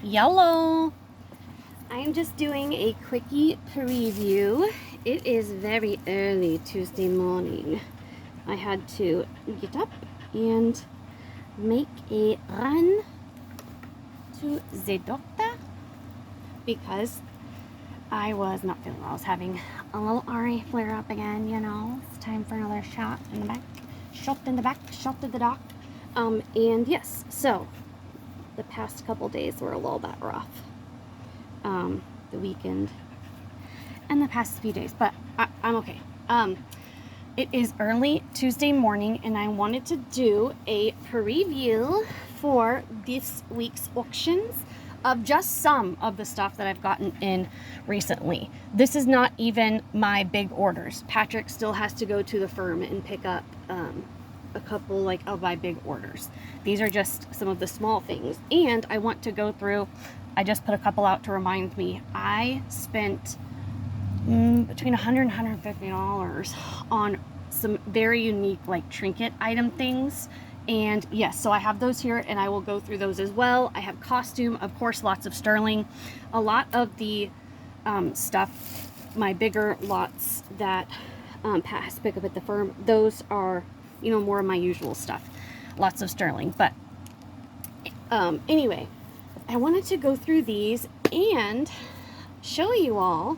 YOLO! I am just doing a quickie preview. It is very early Tuesday morning. I had to get up and make a run to the doctor because I was not feeling well. I was having a little RA flare up again, you know. It's time for another shot in the back. Shot in the back, shot to the doc. And yes, so the past couple days were a little bit rough. The weekend and the past few days, but I'm okay. It is early Tuesday morning and I wanted to do a preview for this week's auctions of just some of the stuff that I've gotten in recently. This is not even my big orders. Patrick still has to go to the firm and pick up a couple of my big orders. These are just some of the small things, and I want to go through. I just put a couple out to remind me. I spent between $100 and $150 on some very unique trinket item things. And yes, so I have those here and I will go through those as well. I have costume, of course, lots of sterling. A lot of the stuff, my bigger lots that Pat has to pick up at the firm, those are, more of my usual stuff. Lots of sterling. But anyway, I wanted to go through these and show you all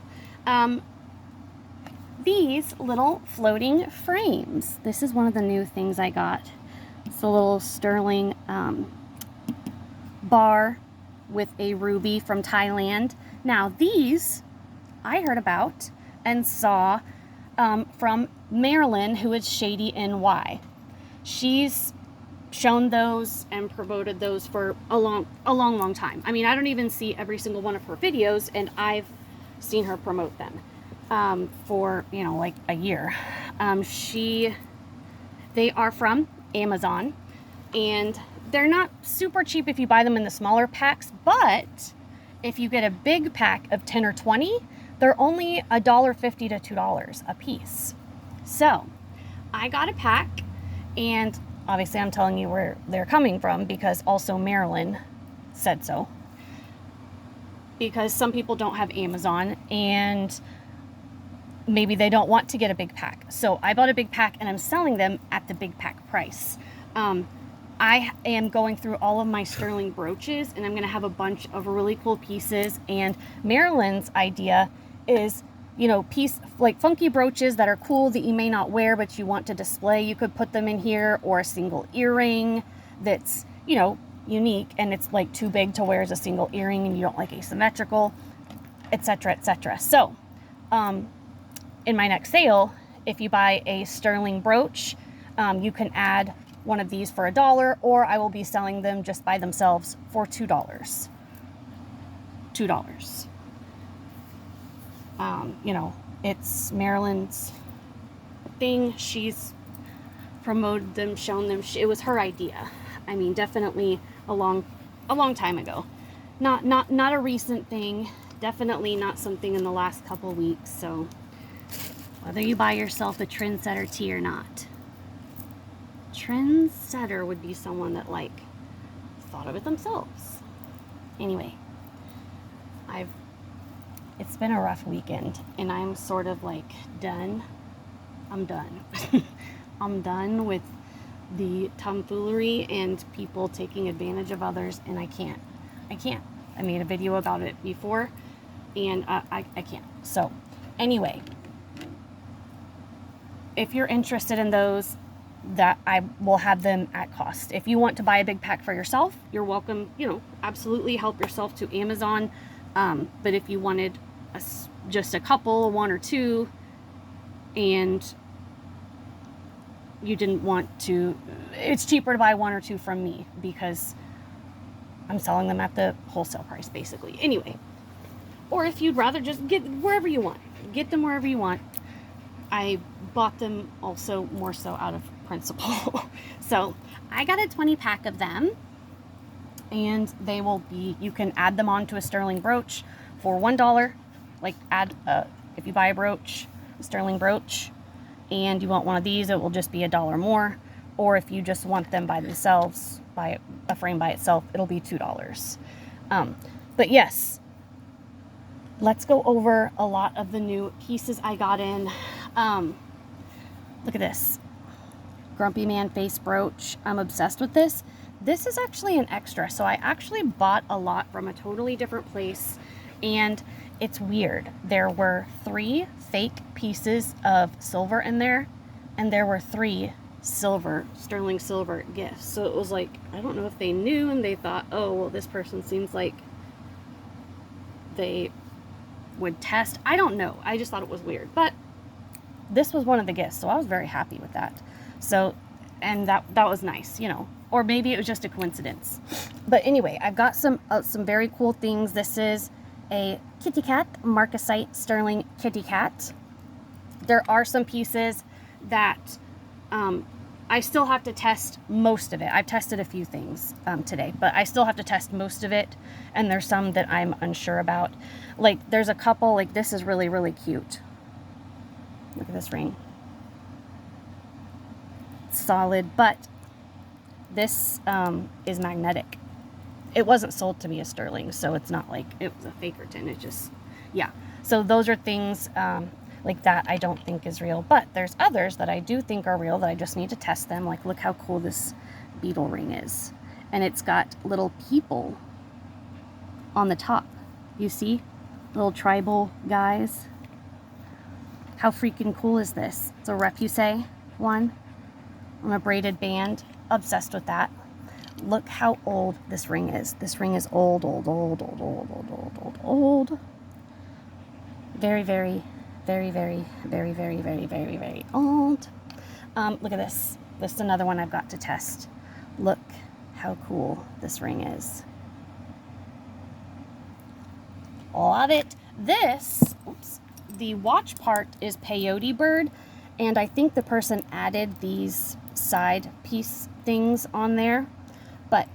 these little floating frames. This is one of the new things I got. It's a little sterling bar with a ruby from Thailand. Now these I heard about and saw from Marilyn, who is Shady NY. She's shown those and promoted those for a long time. I mean, I don't even see every single one of her videos, and I've seen her promote them for a year. They are from Amazon, and they're not super cheap if you buy them in the smaller packs, but if you get a big pack of 10 or 20, they're only $1.50 to $2 a piece. So I got a pack, and obviously I'm telling you where they're coming from because also Marilyn said so, because some people don't have Amazon and maybe they don't want to get a big pack. So I bought a big pack and I'm selling them at the big pack price. I am going through all of my sterling brooches, and I'm going to have a bunch of really cool pieces. And Marilyn's idea is, funky brooches that are cool that you may not wear, but you want to display. You could put them in here, or a single earring that's, unique and it's too big to wear as a single earring and you don't like asymmetrical, etc., etc. So, in my next sale, if you buy a sterling brooch, you can add one of these for $1, or I will be selling them just by themselves for $2. $2. It's Marilyn's thing. She's promoted them, shown them. It was her idea. I mean, definitely a long time ago. Not a recent thing. Definitely not something in the last couple weeks. So whether you buy yourself a trendsetter tee or not, trendsetter would be someone that thought of it themselves. Anyway, it's been a rough weekend and I'm sort of done. I'm done. I'm done with the tomfoolery and people taking advantage of others, and I can't. I made a video about it before and I can't. So anyway, if you're interested in those, that I will have them at cost. If you want to buy a big pack for yourself, you're welcome, absolutely help yourself to Amazon. But if you wanted just a couple, one or two, and you didn't want to, it's cheaper to buy one or two from me because I'm selling them at the wholesale price basically. Anyway, or if you'd rather just get wherever you want, get them wherever you want. I bought them also more so out of principle. So I got a 20 pack of them, and they will be, you can add them onto a sterling brooch for $1. If you buy a brooch, a sterling brooch, and you want one of these, it will just be $1 more. Or if you just want them by themselves, buy a frame by itself, it'll be $2. But yes, let's go over a lot of the new pieces I got in. Look at this. Grumpy Man face brooch. I'm obsessed with this. This is actually an extra, so I actually bought a lot from a totally different place, and it's weird. There were 3 fake pieces of silver in there, and there were 3 sterling silver gifts. So it was like, I don't know if they knew and they thought, oh, well, this person seems like they would test. I don't know. I just thought it was weird. But this was one of the gifts, so I was very happy with that. So, and that was nice, you know. Or maybe it was just a coincidence. But anyway, I've got some very cool things. This is a kitty cat, Marcasite sterling kitty cat. There are some pieces that I still have to test most of it. I've tested a few things today, but I still have to test most of it. And there's some that I'm unsure about. Like, there's a couple, like this is really, really cute. Look at this ring. Solid, but this is magnetic. It wasn't sold to me as sterling, so it's not like it was a fakerton. It just, yeah. So those are things like that I don't think is real, but there's others that I do think are real that I just need to test them. Like, look how cool this beetle ring is. And it's got little people on the top. You see? Little tribal guys. How freaking cool is this? It's a repoussé one on a braided band. Obsessed with that. Look how old this ring is. This ring is old, old, old, old, old, old, old, old, old. Very, very, very, very, very, very, very, very, very old. Look at this. This is another one I've got to test. Look how cool this ring is. Love it. This, oops, the watch part is Peyote bird, and I think the person added these side piece things on there, but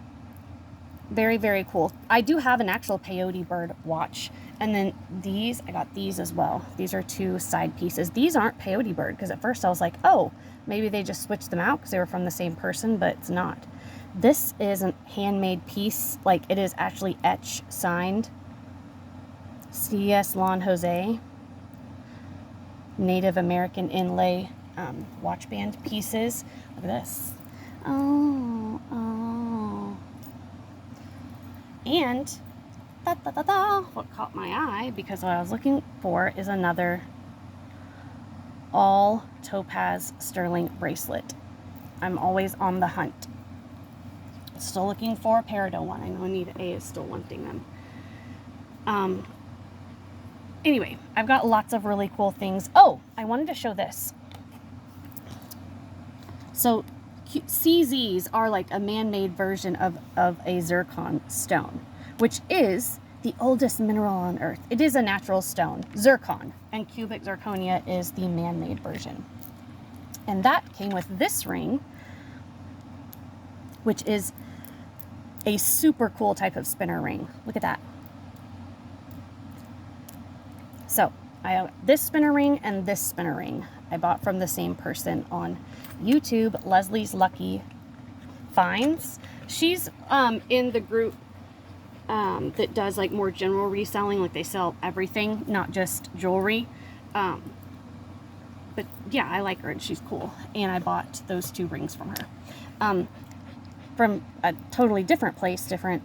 very, very cool. I do have an actual Peyote bird watch, and then these, I got these as well. These are 2 side pieces. These aren't Peyote bird, because at first I was like, oh, maybe they just switched them out because they were from the same person, but it's not. This is a handmade piece. Like, it is actually etch signed. C.S. Lon Jose, Native American inlay watch band pieces. Look at this. Oh, oh. And what caught my eye, because what I was looking for is another all topaz sterling bracelet. I'm always on the hunt. Still looking for a peridot one. I know Anita A is still wanting them. Anyway, I've got lots of really cool things. Oh, I wanted to show this. So CZs are like a man-made version of a zircon stone, which is the oldest mineral on Earth. It is a natural stone, zircon, and cubic zirconia is the man-made version. And that came with this ring, which is a super cool type of spinner ring. Look at that. So I have this spinner ring and this spinner ring I bought from the same person on YouTube, Leslie's Lucky Finds. She's in the group that does like more general reselling, like they sell everything, not just jewelry. But yeah, I like her and she's cool. And I bought those 2 rings from her. From a totally different place, different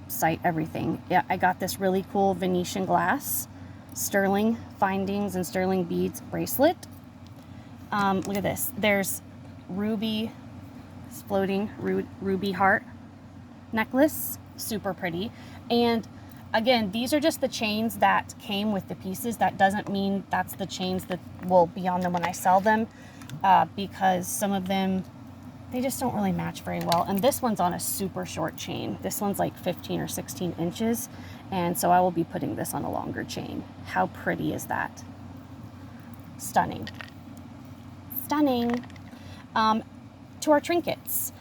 site, everything. Yeah, I got this really cool Venetian glass sterling findings and sterling beads bracelet. Look at this. There's ruby, floating ruby heart necklace. Super pretty. And again, these are just the chains that came with the pieces. That doesn't mean that's the chains that will be on them when I sell them, because some of them, they just don't really match very well. And this one's on a super short chain. This one's like 15 or 16 inches. And so I will be putting this on a longer chain. How pretty is that? Stunning. Stunning. To our trinkets.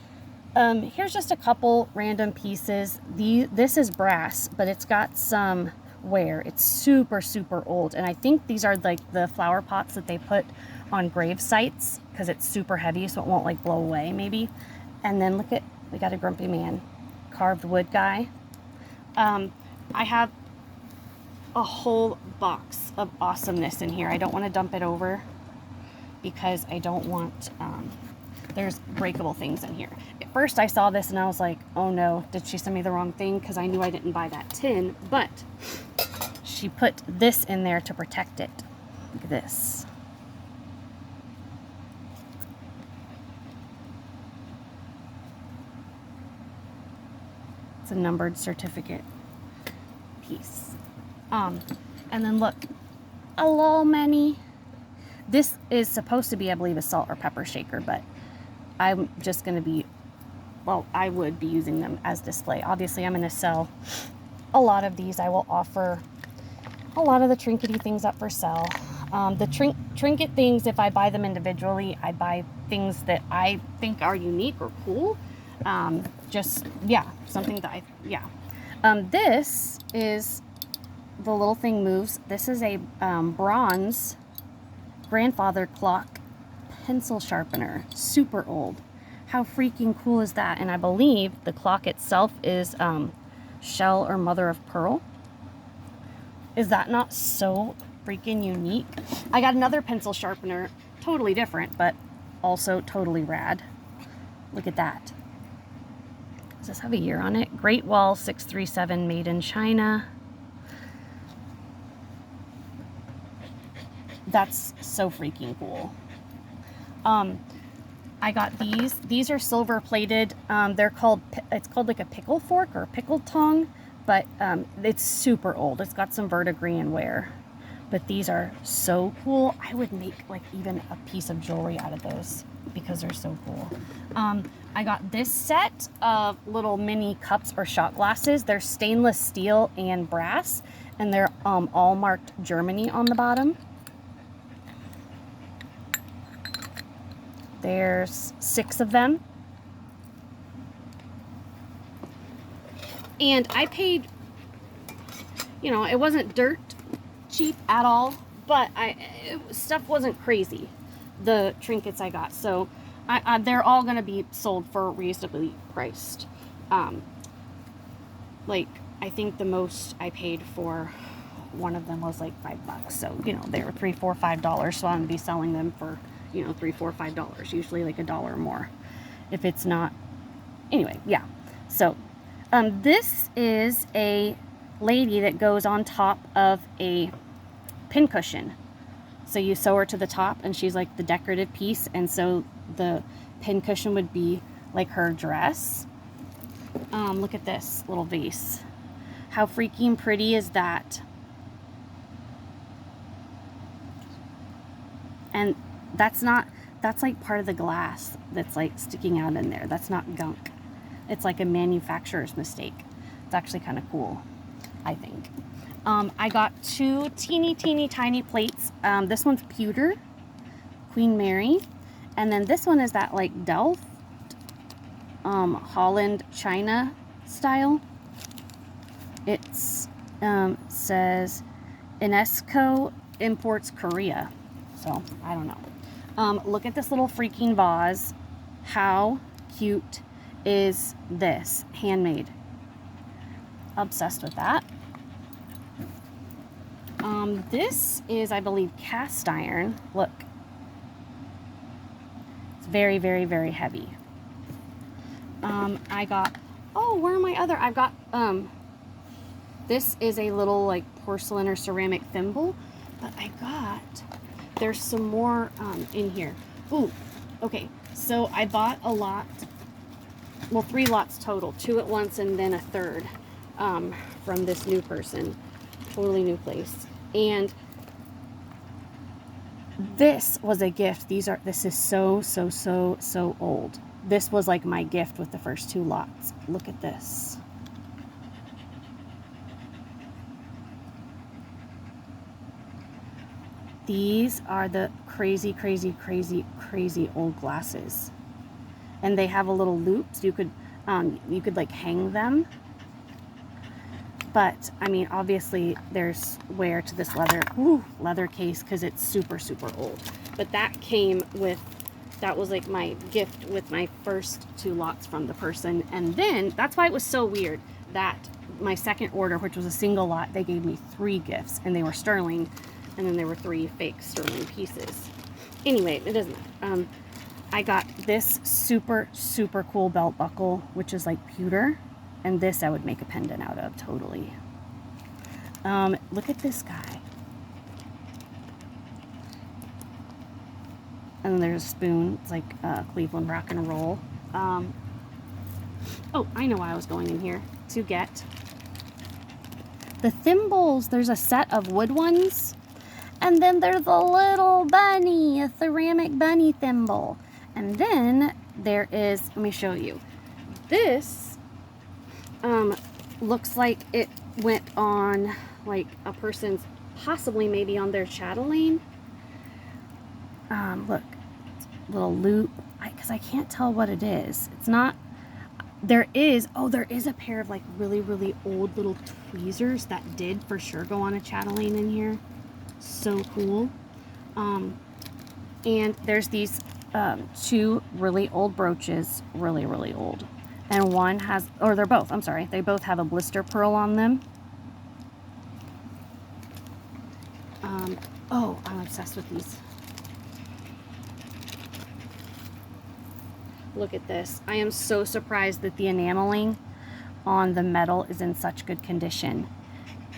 Here's just a couple random pieces. This is brass, but it's got some wear. It's super, super old. And I think these are like the flower pots that they put on grave sites because it's super heavy, so it won't like blow away maybe. And then look at, we got a Grumpy Man carved wood guy I have a whole box of awesomeness in here. I don't want to dump it over because I don't want, there's breakable things in here. At first I saw this and I was like, oh no, did she send me the wrong thing? Because I knew I didn't buy that tin, but she put this in there to protect it. Look at this. It's a numbered certificate piece. And then look, a little mini. This is supposed to be, I believe, a salt or pepper shaker, but I'm just going to be, well, I would be using them as display. Obviously, I'm going to sell a lot of these. I will offer a lot of the trinkety things up for sale. The trinket things, if I buy them individually, I buy things that I think are unique or cool. Just, yeah, something that this is, the little thing moves. This is a bronze grandfather clock pencil sharpener. Super old. How freaking cool is that? And I believe the clock itself is shell or mother of pearl. Is that not so freaking unique? I got another pencil sharpener, totally different, but also totally rad. Look at that. Does this have a year on it? Great Wall 637, made in China. That's so freaking cool. I got these. These are silver plated. They're called, it's called like a pickle fork or pickle tongue, but it's super old. It's got some verdigris wear. But these are so cool. I would make like even a piece of jewelry out of those because they're so cool. I got this set of little mini cups or shot glasses. They're stainless steel and brass, and they're all marked Germany on the bottom. There's 6 of them. And I paid, you know, it wasn't dirt cheap at all, but stuff wasn't crazy, the trinkets I got. So they're all going to be sold for reasonably priced. Like, I think the most I paid for one of them was like $5. So, you know, they were $3, $4, $5. So I'm going to be selling them for, you know, $3, $4, $5, usually like $1 more if it's not. Anyway, yeah. So this is a lady that goes on top of a pincushion. So you sew her to the top and she's like the decorative piece, and so the pincushion would be like her dress. Look at this little vase. How freaking pretty is that? And that's like part of the glass that's like sticking out in there. That's not gunk. It's like a manufacturer's mistake. It's actually kind of cool, I think. I got 2 teeny tiny plates. This one's pewter, Queen Mary. And then this one is that like Delft, Holland, China style. It's says UNESCO imports Korea. So I don't know. Look at this little freaking vase. How cute is this? Handmade. Obsessed with that. This is, I believe, cast iron. Look. It's very, very, very heavy. I got, oh, where are my other? I've got, this is a little like porcelain or ceramic thimble, but I got, there's some more in here. Ooh, okay. So I bought a lot, well, 3 lots total, 2 at once and then a third from this new person, totally new place. And this was a gift. This is so old. This was like my gift with the first 2 lots. Look at this. These are the crazy old glasses. And they have a little loop, so you could like hang them. But I mean, obviously there's wear to this leather case because it's super old. But that came with, that was like my gift with my first 2 lots from the person. And then that's why it was so weird that my second order, which was a single lot, they gave me 3 gifts, and they were sterling, and then there were 3 fake sterling pieces. Anyway, it doesn't matter. I got this super, super cool belt buckle, which is like pewter, and this I would make a pendant out of, totally. Look at this guy. And then there's a spoon. It's like Cleveland rock and roll. Oh, I know why I was going in here. To get the thimbles. There's a set of wood ones. And then there's a little bunny, a ceramic bunny thimble. And then there is, let me show you. This looks like it went on like a person's, possibly maybe on their chatelaine. Look, little loop, because I can't tell what it is. It's not, there is a pair of like really, really old little tweezers that did for sure go on a chatelaine in here. So cool. And there's these 2 really old brooches, really, really old. And one has, or they're both, I'm sorry, they both have a blister pearl on them. Oh, I'm obsessed with these. Look at this. I am so surprised that the enameling on the metal is in such good condition.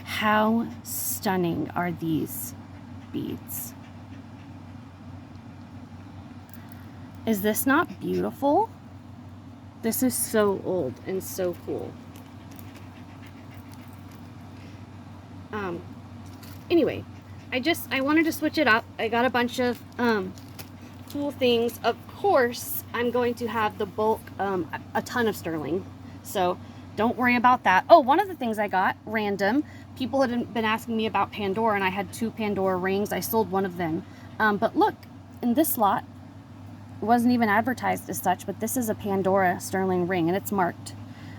How stunning are these beads? Is this not beautiful? This is so old and so cool. Anyway, I wanted to switch it up. I got a bunch of cool things. Of course, I'm going to have the bulk, a ton of sterling. So don't worry about that. Oh, one of the things I got, random, people had been asking me about Pandora, and I had 2 Pandora rings. I sold one of them. But look, in this lot, it wasn't even advertised as such, but this is a Pandora sterling ring, and it's marked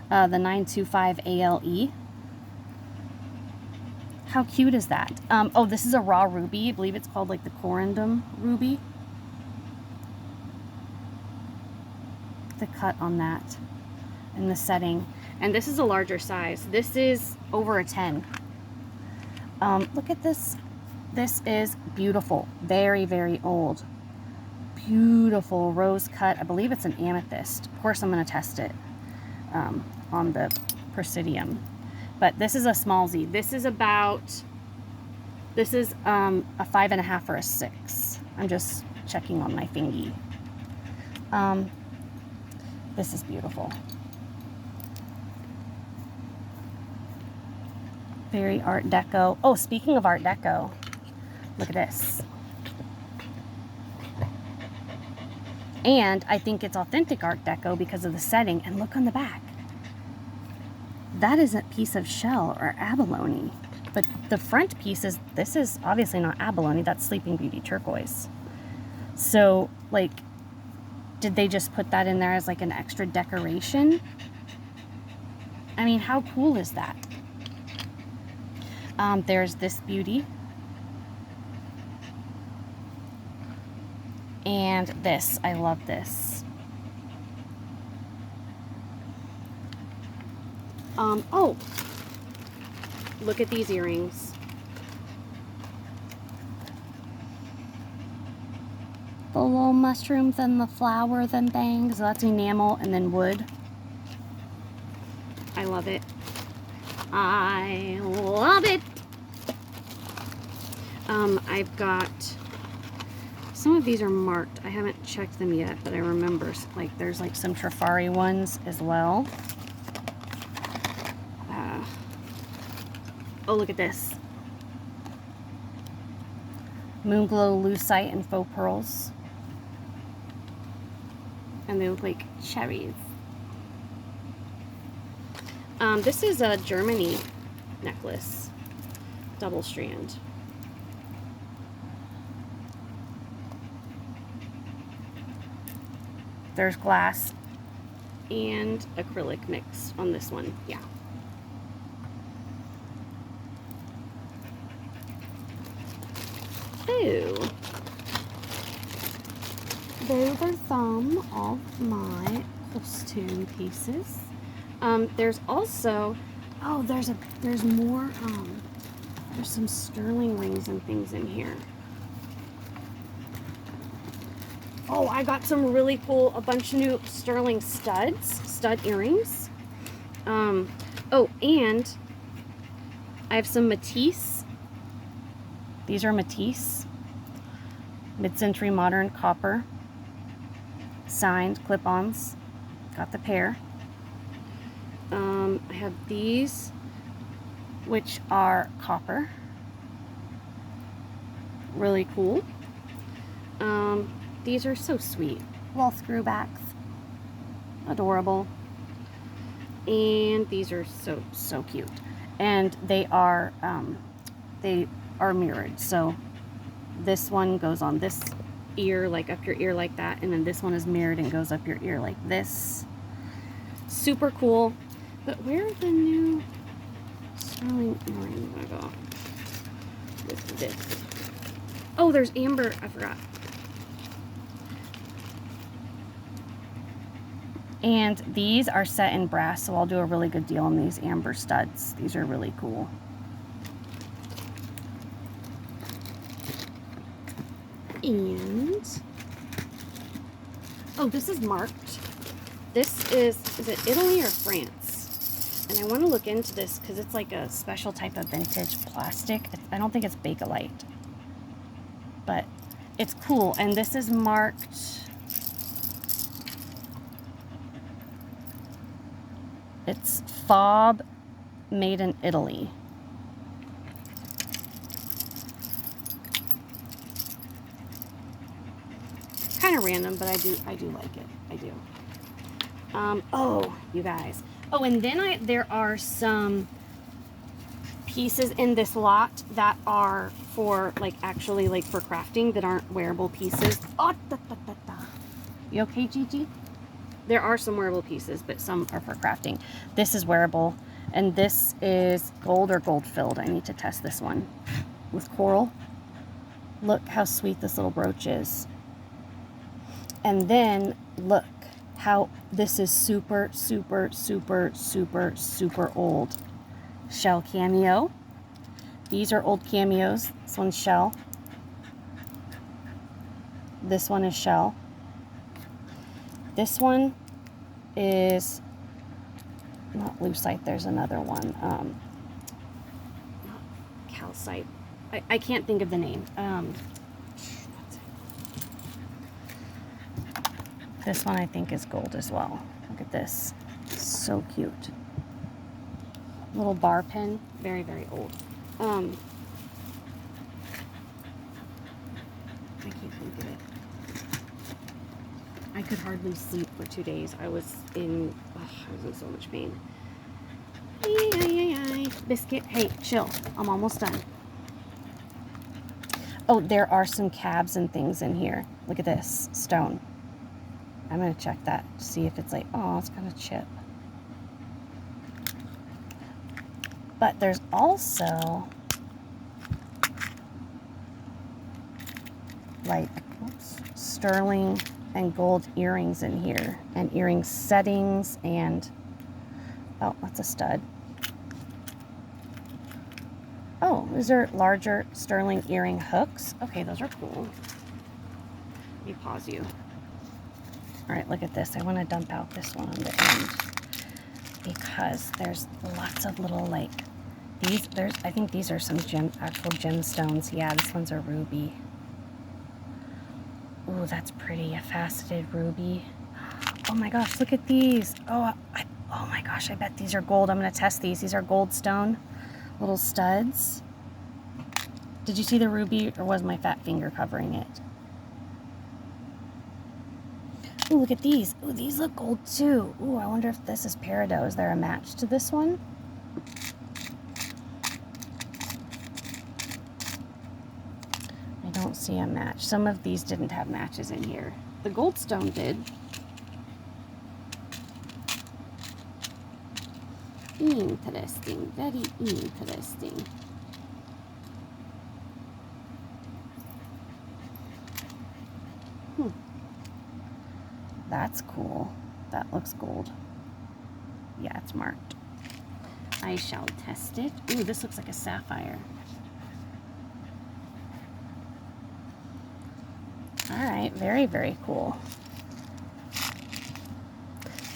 the 925 ALE. How cute is that? Oh, this is a raw ruby. I believe it's called like the corundum ruby. The cut on that and the setting. And this is a larger size. This is over a 10. Look at this. This is beautiful. Very, very old. Beautiful rose cut. I believe it's an amethyst. Of course, I'm going to test it on the Presidium. But this is a small Z. This is about, this is a 5.5 or a 6. I'm just checking on my fingy. This is beautiful. Very Art Deco. Oh, speaking of Art Deco, look at this. And I think it's authentic Art Deco because of the setting. And look on the back. That is a piece of shell or abalone. But the front piece is, this is obviously not abalone, that's Sleeping Beauty turquoise. So, like, did they just put that in there as like an extra decoration? I mean, how cool is that? There's this beauty. And this, I love this. Oh, look at these earrings. The little mushrooms and the flowers and things. So that's enamel and then wood. I love it. I love it. I've got, some of these are marked. I haven't checked them yet, but I remember like there's like some Trifari ones as well. Oh, look at this. Moonglow lucite and faux pearls. And they look like cherries. This is a Germany necklace. Double strand. There's glass and acrylic mix on this one. Yeah. Ooh. Those are some of my costume pieces. There's also Oh, there's more, there's some sterling rings and things in here. Oh, I got some really cool, a bunch of new sterling stud earrings. Oh, and I have some Matisse. These are Matisse. Mid-century modern copper. Signed clip-ons. Got the pair. I have these, which are copper. Really cool. These are so sweet. Little screwbacks. Adorable. And these are so cute. And they are mirrored. So this one goes on this ear, like up your ear like that, and then this one is mirrored and goes up your ear like this. Super cool. But where are the new sterling earrings gonna go? This. Oh, there's amber. I forgot. And these are set in brass, so I'll do a really good deal on these amber studs. These are really cool. And oh, this is marked. This is it Italy or France? And I want to look into this because it's like a special type of vintage plastic. I don't think it's Bakelite, but it's cool. And this is marked. It's fob made in Italy. Kind of random, but I do like it. I do. Oh, you guys. Oh, and then there are some pieces in this lot that are for actually for crafting that aren't wearable pieces. Oh, You okay, Gigi? There are some wearable pieces, but some are for crafting. This is wearable, and this is gold or gold filled. I need to test this one with coral. Look how sweet this little brooch is. And then look how this is super old. Shell cameo. These are old cameos. This one's shell. This one is shell. This one is not lucite. There's another one. Calcite. I can't think of the name. This one I think is gold as well. Look at this. So cute. Little bar pen. Very old. I can't think of it. I could hardly sleep for 2 days. I was in so much pain. Biscuit. Hey, chill. I'm almost done. Oh, there are some cabs and things in here. Look at this. Stone. I'm going to check that to see if it's it's kind of chip. But there's also sterling and gold earrings in here, and earring settings, and oh, that's a stud. Oh, these are larger sterling earring hooks. Okay, those are cool. Let me pause you. All right, look at this. I want to dump out this one on the end because there's lots of little these. I think these are some actual gemstones. Yeah, this one's a ruby. Ooh, that's pretty. A faceted ruby. Oh my gosh, look at these. Oh my gosh, I bet these are gold. I'm gonna test these. These are gold stone little studs. Did you see the ruby, or was my fat finger covering it? Ooh, look at these. Ooh, these look gold too. Ooh, I wonder if this is peridot. Is there a match to this one? I don't see a match. Some of these didn't have matches in here. The goldstone did. Interesting. Very interesting. That's cool. That looks gold. Yeah, it's marked. I shall test it. Ooh, this looks like a sapphire. All right, very, very cool.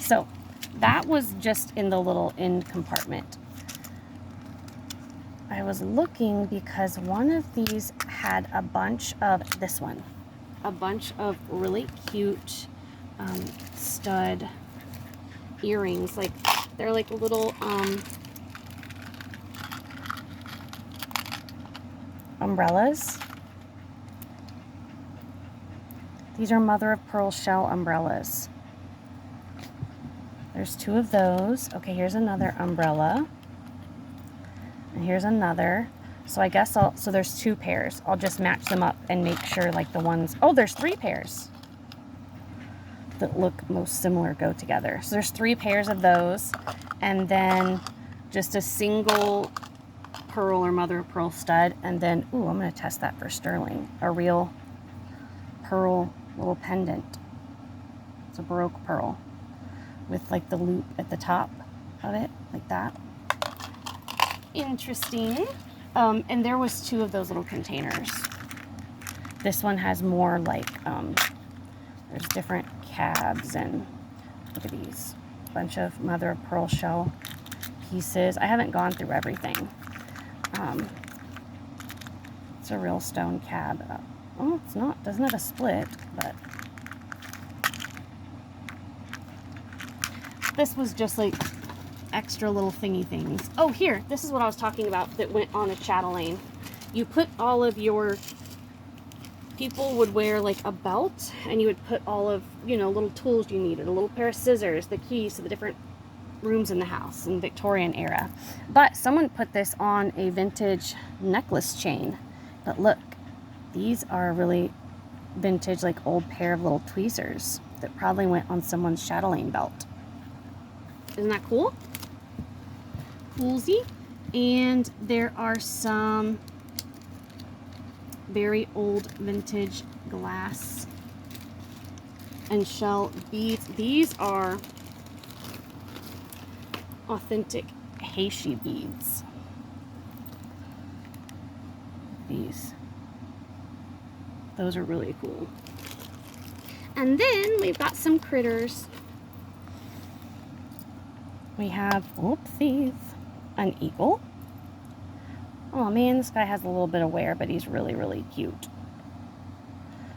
So that was just in the little end compartment. I was looking because one of these had a bunch of, this one, a bunch of really cute stud earrings. Like, they're like little umbrellas. These are mother of pearl shell umbrellas. There's 2 of those. Okay, here's another umbrella. And here's another. So I guess so there's 2 pairs. I'll just match them up and make sure like the ones, oh, there's 3 pairs that look most similar go together. So there's 3 pairs of those, and then just a single pearl or mother of pearl stud, and then, ooh, I'm gonna test that for sterling. A real pearl little pendant. It's a Baroque pearl with like the loop at the top of it, like that. Interesting. And there was 2 of those little containers. This one has more like, there's different cabs, and look at these. Bunch of mother of pearl shell pieces. I haven't gone through everything. It's a real stone cab. Oh, it's not, doesn't have a split, but this was just like extra little thingy things. Oh, here, this is what I was talking about that went on a chatelaine. You put all of your, people would wear like a belt, and you would put all of, you know, little tools you needed, a little pair of scissors, the keys to the different rooms in the house in Victorian era. But someone put this on a vintage necklace chain. But look, these are really vintage, like old pair of little tweezers that probably went on someone's chatelaine belt. Isn't that cool? Coolsy. And there are some very old vintage glass and shell beads. These are authentic Heishi beads. Those are really cool. And then we've got some critters. We have, oopsies, an eagle. Oh man, this guy has a little bit of wear, but he's really, really cute.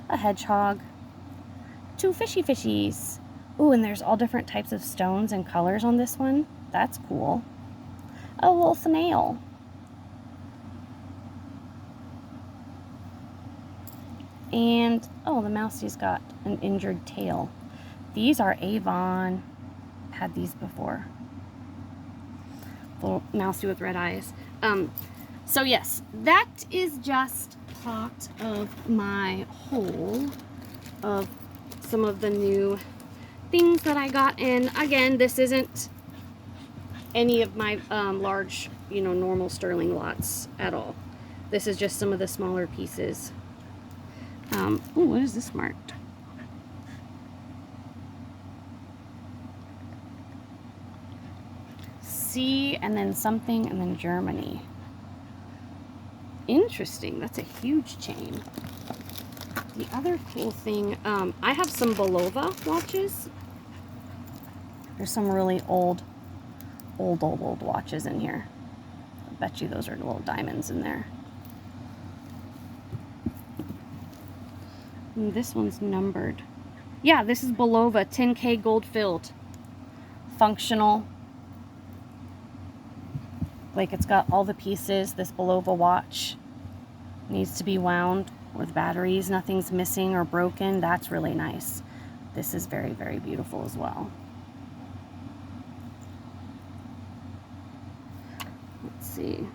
A hedgehog. 2 fishies. Ooh, and there's all different types of stones and colors on this one. That's cool. A little snail. And, oh, the mousie's got an injured tail. These are Avon. Had these before. Little mousy with red eyes. So yes, that is just part of my haul of some of the new things that I got in. Again, this isn't any of my large, you know, normal sterling lots at all. This is just some of the smaller pieces. Oh, what is this marked? C and then something and then Germany. Interesting. That's a huge chain. The other cool thing, I have some Belova watches. There's some really old watches in here. I bet you those are little diamonds in there. And this one's numbered. Yeah, this is Belova 10K gold filled. Functional. Like, it's got all the pieces. This Belova watch needs to be wound with batteries. Nothing's missing or broken. That's really nice. This is very, very beautiful as well. Let's see.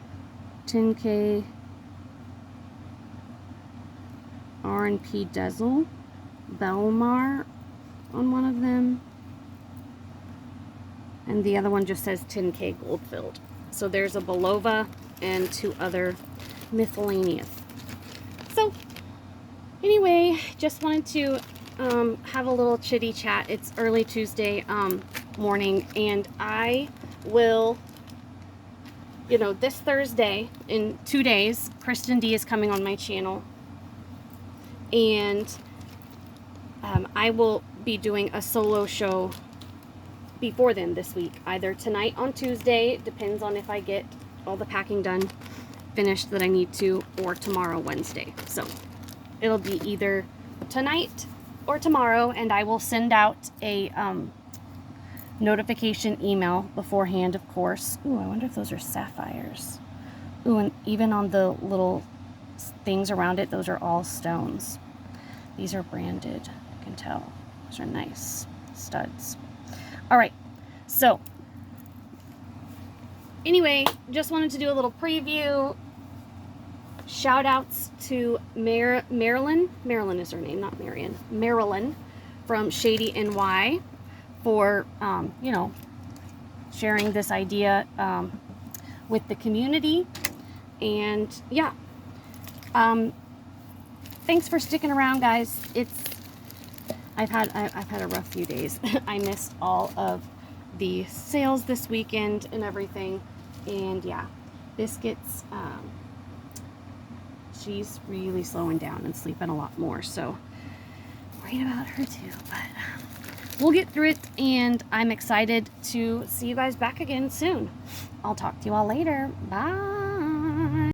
10K R&P Dazzle. Belmar on one of them. And the other one just says 10K gold filled. So there's a Belova and 2 other miscellaneous. So anyway, just wanted to have a little chitty chat. It's early Tuesday morning, and I will you know, this Thursday, in 2 days, Kristen D is coming on my channel. And I will be doing a solo show before then this week. Either tonight on Tuesday, depends on if I get all the packing done, finished that I need to, or tomorrow, Wednesday. So it'll be either tonight or tomorrow, and I will send out a notification email beforehand, of course. Ooh, I wonder if those are sapphires. Ooh, and even on the little things around it, those are all stones. These are branded, you can tell. Those are nice studs. All right, so anyway, just wanted to do a little preview. Shout outs to Marilyn is her name, not Marion. Marilyn from Shady NY for, you know, sharing this idea with the community. And yeah, thanks for sticking around, guys. I've had a rough few days. I missed all of the sales this weekend and everything. And yeah, Biscuits, she's really slowing down and sleeping a lot more, so worried about her too, but we'll get through it, and I'm excited to see you guys back again soon. I'll talk to you all later. Bye.